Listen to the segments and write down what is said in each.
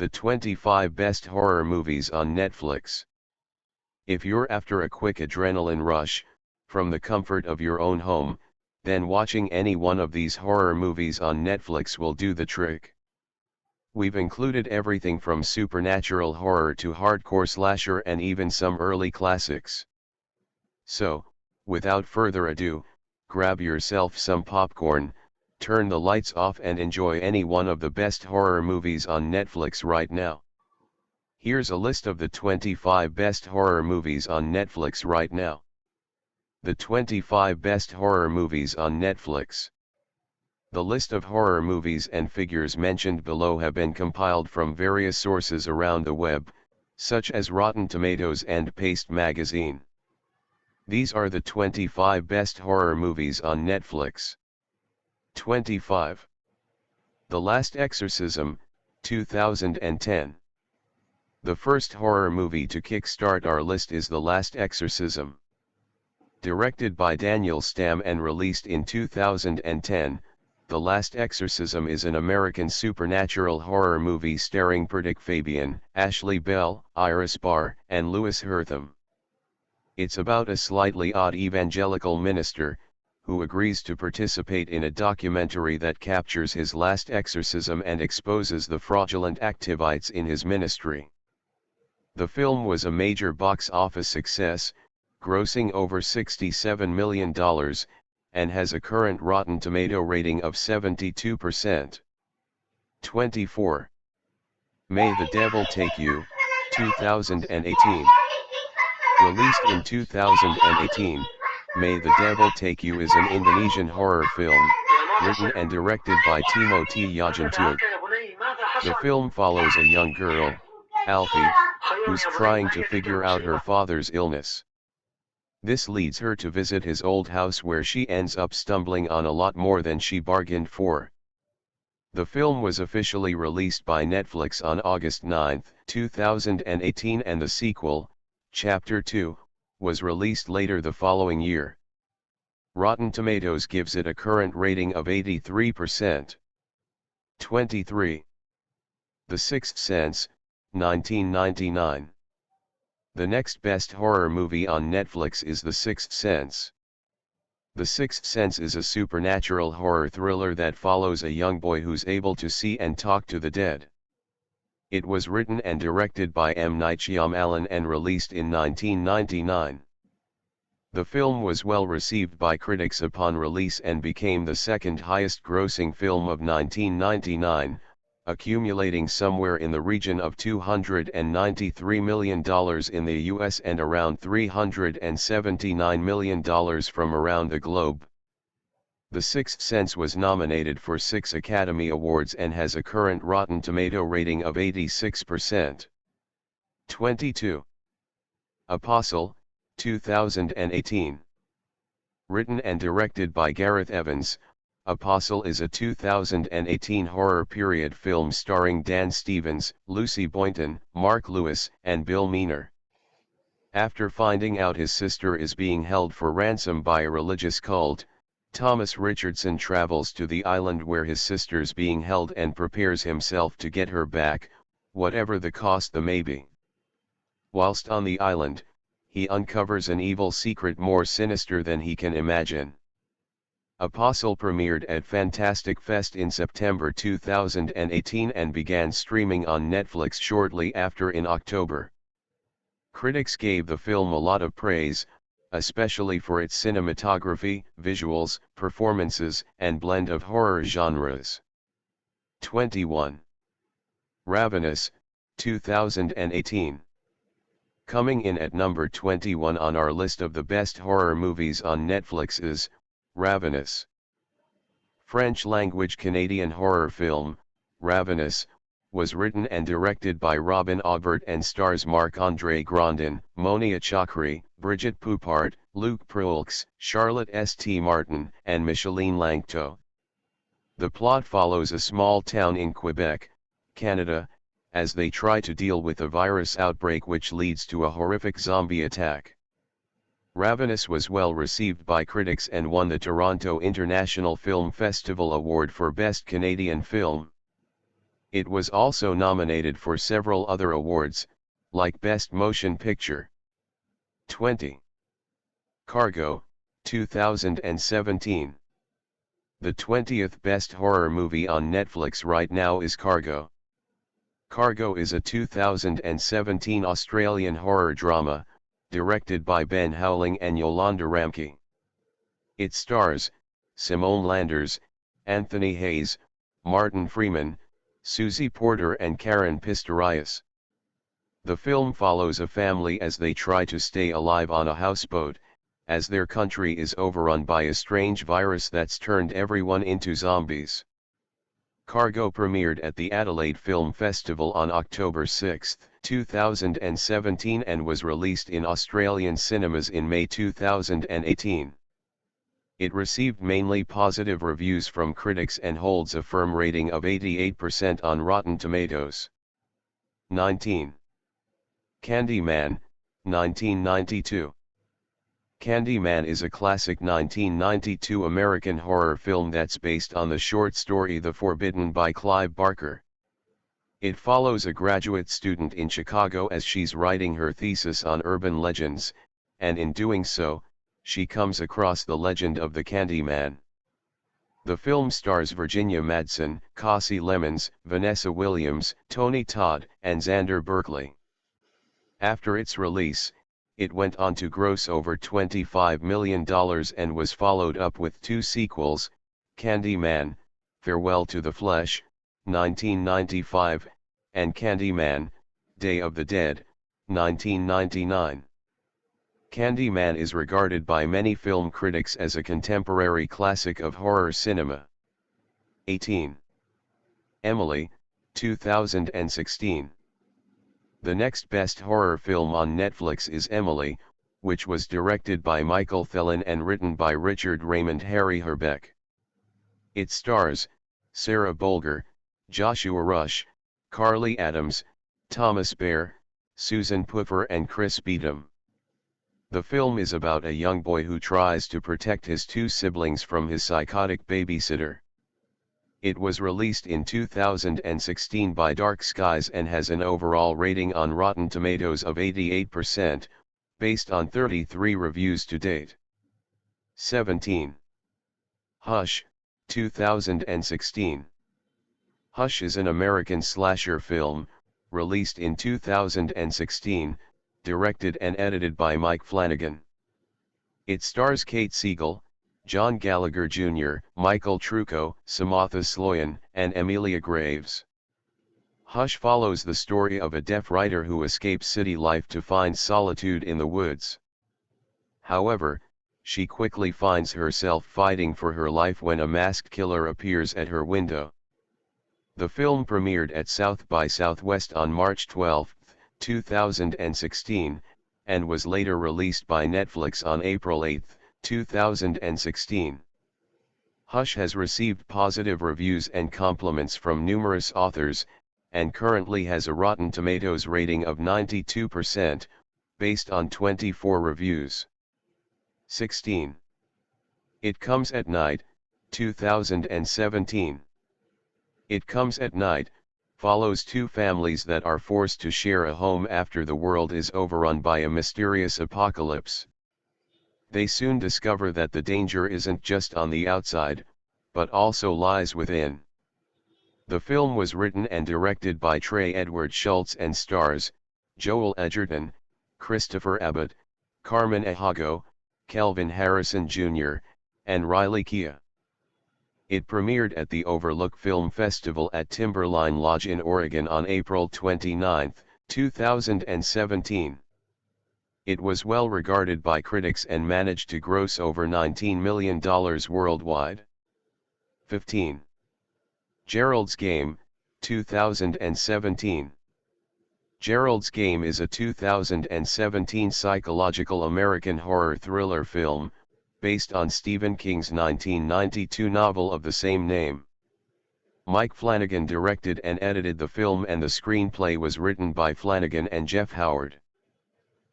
The 25 best horror movies on Netflix. If you're after a quick adrenaline rush, from the comfort of your own home, then watching any one of these horror movies on Netflix will do the trick. We've included everything from supernatural horror to hardcore slasher and even some early classics. So, without further ado, grab yourself some popcorn, turn the lights off and enjoy any one of the best horror movies on Netflix right now. Here's a list of the 25 best horror movies on Netflix right now. The 25 best horror movies on Netflix. The list of horror movies and figures mentioned below have been compiled from various sources around the web, such as Rotten Tomatoes and Paste Magazine. These are the 25 best horror movies on Netflix. 25. The Last Exorcism, 2010. The first horror movie to kickstart our list is The Last Exorcism. Directed by Daniel Stamm and released in 2010, The Last Exorcism is an American supernatural horror movie starring Perdick Fabian, Ashley Bell, Iris Barr, and Louis Hertham. It's about a slightly odd evangelical minister, who agrees to participate in a documentary that captures his last exorcism and exposes the fraudulent activities in his ministry. The film was a major box office success, grossing over $67 million, and has a current Rotten Tomato rating of 72%. 24. May the Devil Take You, 2018. Released in 2018, May the Devil Take You is an Indonesian horror film, written and directed by Timothy Yajantug. The film follows a young girl, Alfie, who's trying to figure out her father's illness. This leads her to visit his old house where she ends up stumbling on a lot more than she bargained for. The film was officially released by Netflix on August 9, 2018 and the sequel, Chapter 2, was released later the following year. Rotten Tomatoes gives it a current rating of 83%. 23. The Sixth Sense, 1999. The next best horror movie on Netflix is The Sixth Sense. The Sixth Sense is a supernatural horror thriller that follows a young boy who's able to see and talk to the dead. It was written and directed by M. Night Shyamalan and released in 1999. The film was well received by critics upon release and became the second highest grossing film of 1999, accumulating somewhere in the region of $293 million in the US and around $379 million from around the globe. The Sixth Sense was nominated for 6 Academy Awards and has a current Rotten Tomato rating of 86%. 22. Apostle, 2018. Written and directed by Gareth Evans, Apostle is a 2018 horror period film starring Dan Stevens, Lucy Boynton, Mark Lewis, and Bill Meaner. After finding out his sister is being held for ransom by a religious cult, Thomas Richardson travels to the island where his sister's being held and prepares himself to get her back, whatever the cost may be. Whilst on the island, he uncovers an evil secret more sinister than he can imagine. Apostle premiered at Fantastic Fest in September 2018 and began streaming on Netflix shortly after in October. Critics gave the film a lot of praise, especially for its cinematography, visuals, performances, and blend of horror genres. 21. Ravenous, 2018. Coming in at number 21 on our list of the best horror movies on Netflix is Ravenous. French-language Canadian horror film, Ravenous, was written and directed by Robin Aubert and stars Marc-André Grandin, Monia Chokri, Brigitte Poupart, Luc Proulx, Charlotte St. Martin, and Micheline Langto. The plot follows a small town in Quebec, Canada, as they try to deal with a virus outbreak which leads to a horrific zombie attack. Ravenous was well received by critics and won the Toronto International Film Festival Award for Best Canadian Film. It was also nominated for several other awards, like Best Motion Picture. 20. Cargo, 2017. The 20th best horror movie on Netflix right now is Cargo. Cargo is a 2017 Australian horror drama, directed by Ben Howling and Yolanda Ramke. It stars Simone Landers, Anthony Hayes, Martin Freeman, Susie Porter and Karen Pistorius. The film follows a family as they try to stay alive on a houseboat, as their country is overrun by a strange virus that's turned everyone into zombies. Cargo premiered at the Adelaide Film Festival on October 6, 2017 and was released in Australian cinemas in May 2018. It received mainly positive reviews from critics and holds a firm rating of 88% on Rotten Tomatoes. 19. Candyman, 1992. Candyman is a classic 1992 American horror film that's based on the short story The Forbidden by Clive Barker. It follows a graduate student in Chicago as she's writing her thesis on urban legends, and in doing so, she comes across the legend of the Candyman. The film stars Virginia Madsen, Kasi Lemmons, Vanessa Williams, Tony Todd, and Xander Berkeley. After its release, it went on to gross over $25 million and was followed up with two sequels, Candyman, Farewell to the Flesh, 1995, and Candyman, Day of the Dead, 1999. Candyman is regarded by many film critics as a contemporary classic of horror cinema. 18. Emily, 2016. The next best horror film on Netflix is Emily, which was directed by Michael Thelen and written by Richard Raymond Harry Herbeck. It stars Sarah Bolger, Joshua Rush, Carly Adams, Thomas Bear, Susan Puffer and Chris Beadham. The film is about a young boy who tries to protect his two siblings from his psychotic babysitter. It was released in 2016 by Dark Skies and has an overall rating on Rotten Tomatoes of 88%, based on 33 reviews to date. 17. Hush, 2016. Hush is an American slasher film, released in 2016, directed and edited by Mike Flanagan. It stars Kate Siegel, John Gallagher Jr., Michael Trucco, Samantha Sloyan, and Emilia Graves. Hush follows the story of a deaf writer who escapes city life to find solitude in the woods. However, she quickly finds herself fighting for her life when a masked killer appears at her window. The film premiered at South by Southwest on March 12, 2016, and was later released by Netflix on April 8, 2016. Hush has received positive reviews and compliments from numerous authors, and currently has a Rotten Tomatoes rating of 92%, based on 24 reviews. 16. It Comes at Night, 2017. It Comes at Night follows two families that are forced to share a home after the world is overrun by a mysterious apocalypse. They soon discover that the danger isn't just on the outside, but also lies within. The film was written and directed by Trey Edward Schultz and stars Joel Edgerton, Christopher Abbott, Carmen Ejago, Kelvin Harrison Jr., and Riley Keough. It premiered at the Overlook Film Festival at Timberline Lodge in Oregon on April 29, 2017. It was well regarded by critics and managed to gross over $19 million worldwide. 15. Gerald's Game, 2017. Gerald's Game is a 2017 psychological American horror thriller film, based on Stephen King's 1992 novel of the same name. Mike Flanagan directed and edited the film and the screenplay was written by Flanagan and Jeff Howard.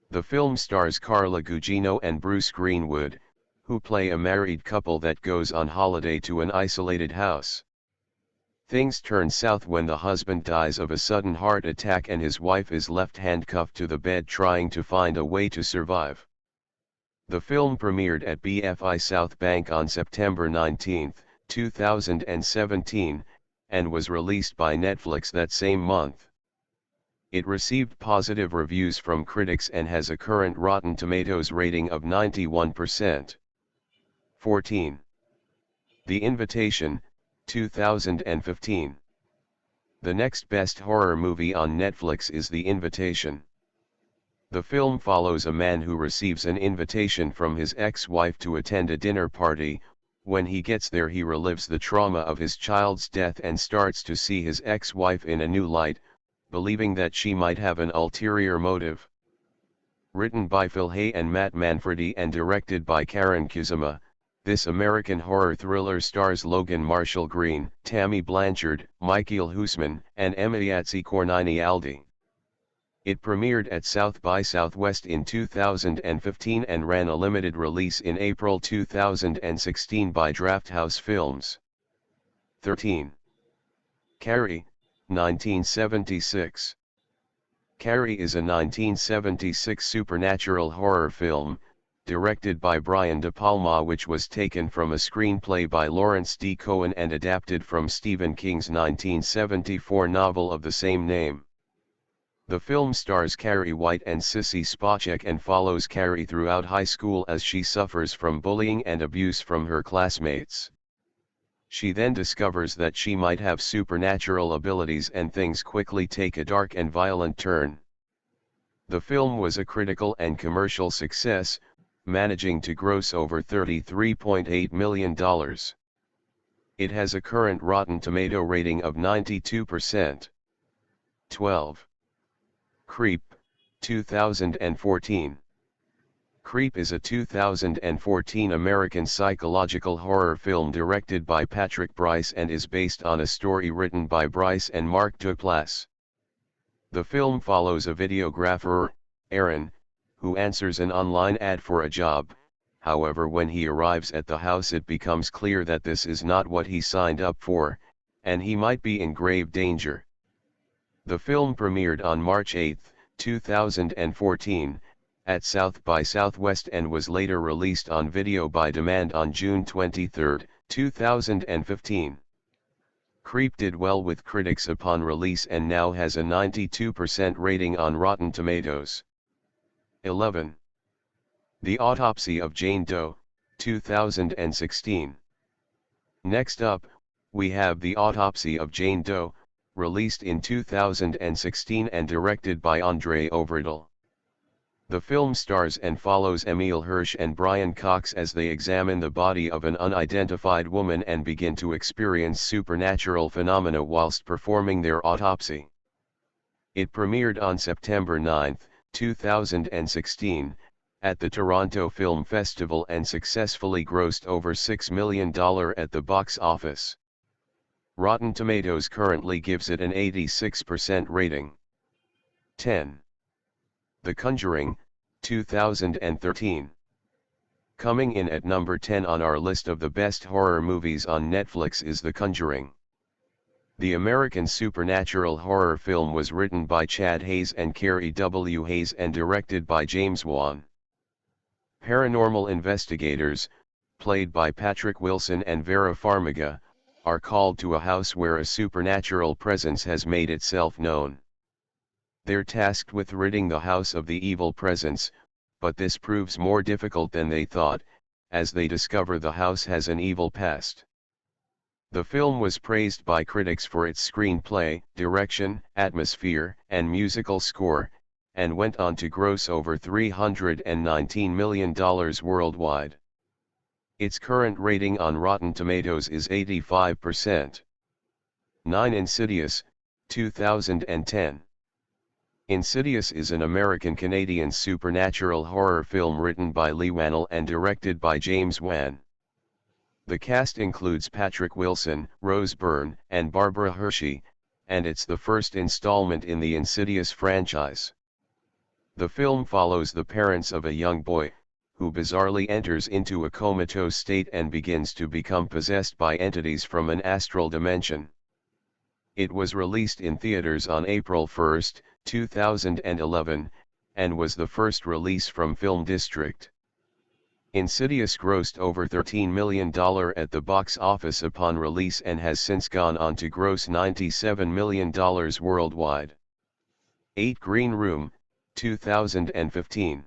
The film stars Carla Gugino and Bruce Greenwood, who play a married couple that goes on holiday to an isolated house. Things turn south when the husband dies of a sudden heart attack and his wife is left handcuffed to the bed trying to find a way to survive. The film premiered at BFI South Bank on September 19, 2017, and was released by Netflix that same month. It received positive reviews from critics and has a current Rotten Tomatoes rating of 91%. 14. The Invitation, 2015. The next best horror movie on Netflix is The Invitation. The film follows a man who receives an invitation from his ex-wife to attend a dinner party. When he gets there, he relives the trauma of his child's death and starts to see his ex-wife in a new light, believing that she might have an ulterior motive. Written by Phil Hay and Matt Manfredi and directed by Karen Kusama, this American horror thriller stars Logan Marshall Green, Tammy Blanchard, Michael Huisman, and Emiyazi Kornini-Aldi. It premiered at South by Southwest in 2015 and ran a limited release in April 2016 by Drafthouse Films. 13. Carrie, 1976. Carrie is a 1976 supernatural horror film, directed by Brian De Palma, which was taken from a screenplay by Lawrence D. Cohen and adapted from Stephen King's 1974 novel of the same name. The film stars Carrie White and Sissy Spacek and follows Carrie throughout high school as she suffers from bullying and abuse from her classmates. She then discovers that she might have supernatural abilities and things quickly take a dark and violent turn. The film was a critical and commercial success, managing to gross over $33.8 million. It has a current Rotten Tomato rating of 92%. 12. Creep, 2014. Creep is a 2014 American psychological horror film directed by Patrick Brice and is based on a story written by Brice and Mark Duplass. The film follows a videographer, Aaron, who answers an online ad for a job. However, when he arrives at the house, it becomes clear that this is not what he signed up for, and he might be in grave danger. The film premiered on March 8, 2014, at South by Southwest and was later released on video by demand on June 23, 2015. Creep did well with critics upon release and now has a 92% rating on Rotten Tomatoes. 11. The Autopsy of Jane Doe, 2016. Next up, we have The Autopsy of Jane Doe, released in 2016 and directed by Andre Overdal. The film stars and follows Emile Hirsch and Brian Cox as they examine the body of an unidentified woman and begin to experience supernatural phenomena whilst performing their autopsy. It premiered on September 9, 2016, at the Toronto Film Festival and successfully grossed over $6 million at the box office. Rotten Tomatoes currently gives it an 86% rating. 10. The Conjuring, 2013. Coming in at number 10 on our list of the best horror movies on Netflix is The Conjuring. The American supernatural horror film was written by Chad Hayes and Carrie W. Hayes and directed by James Wan. Paranormal investigators, played by Patrick Wilson and Vera Farmiga, are called to a house where a supernatural presence has made itself known. They're tasked with ridding the house of the evil presence, but this proves more difficult than they thought, as they discover the house has an evil past. The film was praised by critics for its screenplay, direction, atmosphere, and musical score, and went on to gross over $319 million worldwide. Its current rating on Rotten Tomatoes is 85%. 9. Insidious, 2010. Insidious is an American-Canadian supernatural horror film written by Lee Wannell and directed by James Wan. The cast includes Patrick Wilson, Rose Byrne, and Barbara Hershey, and it's the first installment in the Insidious franchise. The film follows the parents of a young boy, who bizarrely enters into a comatose state and begins to become possessed by entities from an astral dimension. It was released in theaters on April 1, 2011, and was the first release from Film District. Insidious grossed over $13 million at the box office upon release and has since gone on to gross $97 million worldwide. 8 Green Room, 2015.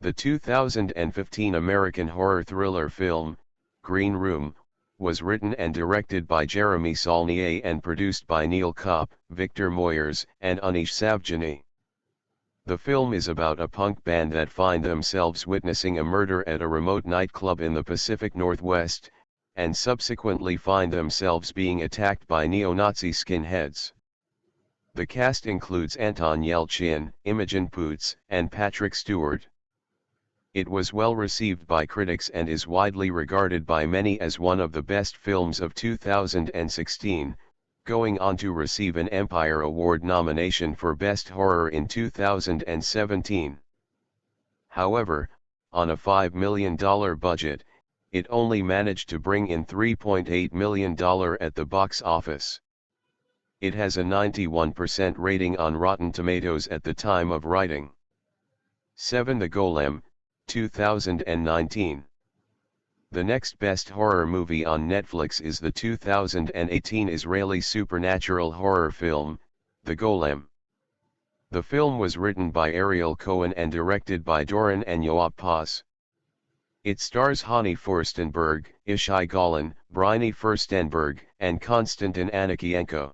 The 2015 American horror thriller film, Green Room, was written and directed by Jeremy Saulnier and produced by Neil Kopp, Victor Moyers, and Anish Savjani. The film is about a punk band that find themselves witnessing a murder at a remote nightclub in the Pacific Northwest, and subsequently find themselves being attacked by neo-Nazi skinheads. The cast includes Anton Yelchin, Imogen Poots, and Patrick Stewart. It was well received by critics and is widely regarded by many as one of the best films of 2016, going on to receive an Empire Award nomination for Best Horror in 2017. However, on a $5 million budget, it only managed to bring in $3.8 million at the box office. It has a 91% rating on Rotten Tomatoes at the time of writing. 7 The Golem, 2019. The next best horror movie on Netflix is the 2018 Israeli supernatural horror film, The Golem. The film was written by Ariel Cohen and directed by Doron and Yoav Paz. It stars Hani Furstenberg, Ishai Golan, Bryony Furstenberg, and Konstantin Anakienko.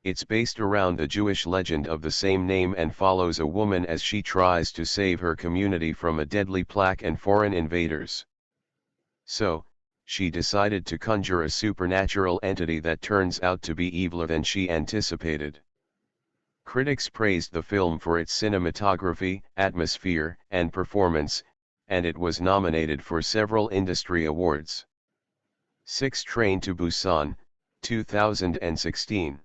It's based around the Jewish legend of the same name and follows a woman as she tries to save her community from a deadly plague and foreign invaders. So, she decided to conjure a supernatural entity that turns out to be eviler than she anticipated. Critics praised the film for its cinematography, atmosphere, and performance, and it was nominated for several industry awards. 6 Train to Busan, 2016.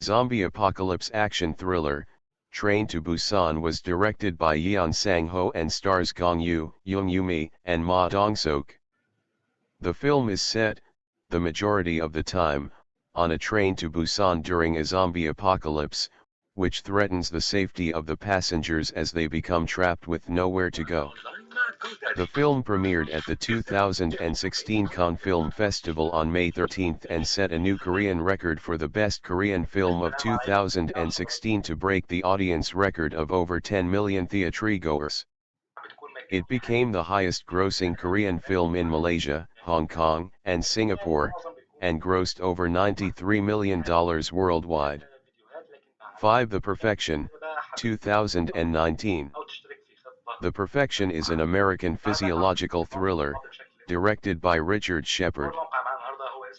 Zombie apocalypse action thriller, Train to Busan was directed by Yeon Sang-ho and stars Gong Yoo, Young Yumi, and Ma Dong-seok. The film is set, the majority of the time, on a train to Busan during a zombie apocalypse, which threatens the safety of the passengers as they become trapped with nowhere to go. The film premiered at the 2016 Cannes Film Festival on May 13 and set a new Korean record for the best Korean film of 2016 to break the audience record of over 10 million theatergoers. It became the highest-grossing Korean film in Malaysia, Hong Kong, and Singapore, and grossed over $93 million worldwide. 5 The Perfection, 2019. The Perfection is an American physiological thriller, directed by Richard Shepard.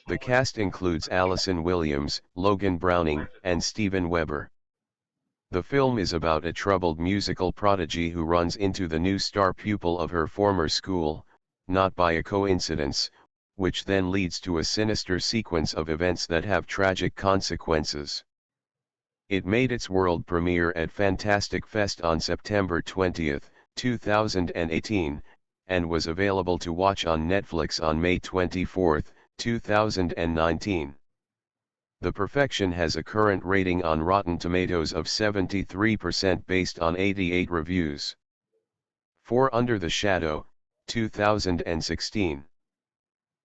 The cast includes Allison Williams, Logan Browning, and Steven Weber. The film is about a troubled musical prodigy who runs into the new star pupil of her former school, not by a coincidence, which then leads to a sinister sequence of events that have tragic consequences. It made its world premiere at Fantastic Fest on September 20, 2018, and was available to watch on Netflix on May 24, 2019. The Perfection has a current rating on Rotten Tomatoes of 73% based on 88 reviews. 4 Under the Shadow, 2016.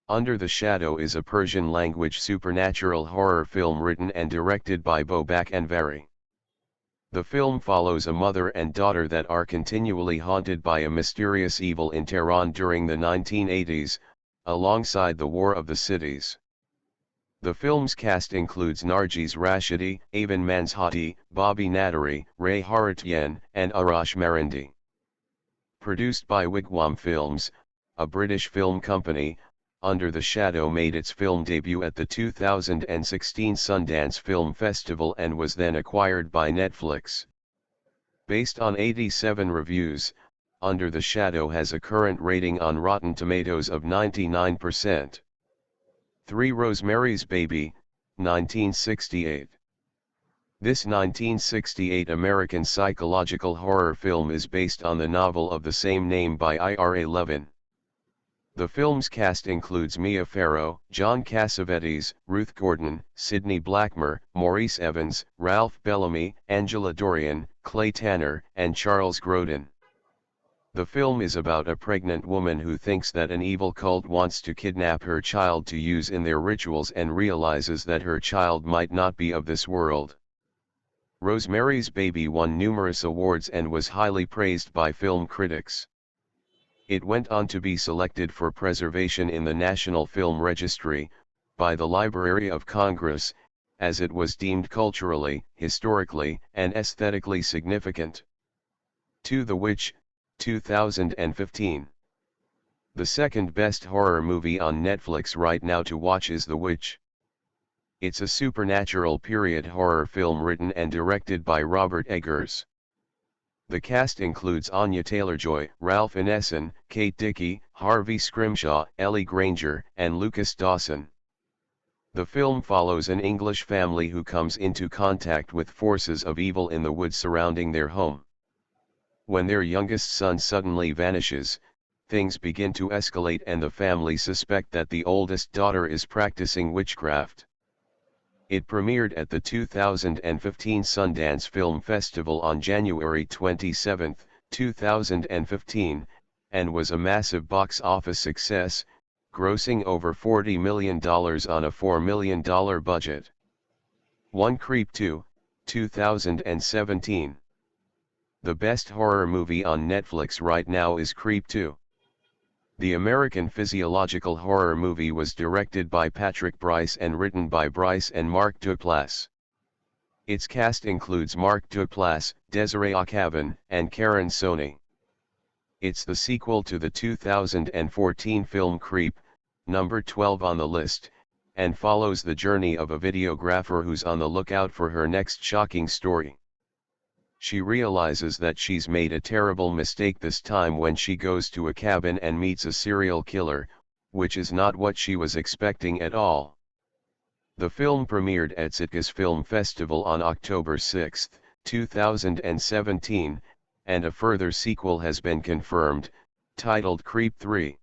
Under the Shadow is a Persian-language supernatural horror film written and directed by Babak Anvari. The film follows a mother and daughter that are continually haunted by a mysterious evil in Tehran during the 1980s, alongside the War of the Cities. The film's cast includes Nargiz Rashidi, Avan Manshati, Bobby Nattari, Ray Haratyan, and Arash Marandi. Produced by Wigwam Films, a British film company, Under the Shadow made its film debut at the 2016 Sundance Film Festival and was then acquired by Netflix. Based on 87 reviews, Under the Shadow has a current rating on Rotten Tomatoes of 99%. 3 Rosemary's Baby, 1968. This 1968 American psychological horror film is based on the novel of the same name by Ira Levin. The film's cast includes Mia Farrow, John Cassavetes, Ruth Gordon, Sidney Blackmer, Maurice Evans, Ralph Bellamy, Angela Dorian, Clay Tanner, and Charles Grodin. The film is about a pregnant woman who thinks that an evil cult wants to kidnap her child to use in their rituals and realizes that her child might not be of this world. Rosemary's Baby won numerous awards and was highly praised by film critics. It went on to be selected for preservation in the National Film Registry, by the Library of Congress, as it was deemed culturally, historically, and aesthetically significant. To the Witch, 2015. The second best horror movie on Netflix right now to watch is The Witch. It's a supernatural period horror film written and directed by Robert Eggers. The cast includes Anya Taylor-Joy, Ralph Ineson, Kate Dickie, Harvey Scrimshaw, Ellie Granger, and Lucas Dawson. The film follows an English family who comes into contact with forces of evil in the woods surrounding their home. When their youngest son suddenly vanishes, things begin to escalate and the family suspect that the oldest daughter is practicing witchcraft. It premiered at the 2015 Sundance Film Festival on January 27, 2015, and was a massive box office success, grossing over $40 million on a $4 million budget. One Creep 2, 2017. The best horror movie on Netflix right now is Creep 2. The American physiological horror movie was directed by Patrick Brice and written by Brice and Mark Duplass. Its cast includes Mark Duplass, Desiree Akavan, and Karen Sony. It's the sequel to the 2014 film Creep, number 12 on the list, and follows the journey of a videographer who's on the lookout for her next shocking story. She realizes that she's made a terrible mistake this time when she goes to a cabin and meets a serial killer, which is not what she was expecting at all. The film premiered at Sitges Film Festival on October 6, 2017, and a further sequel has been confirmed, titled Creep 3.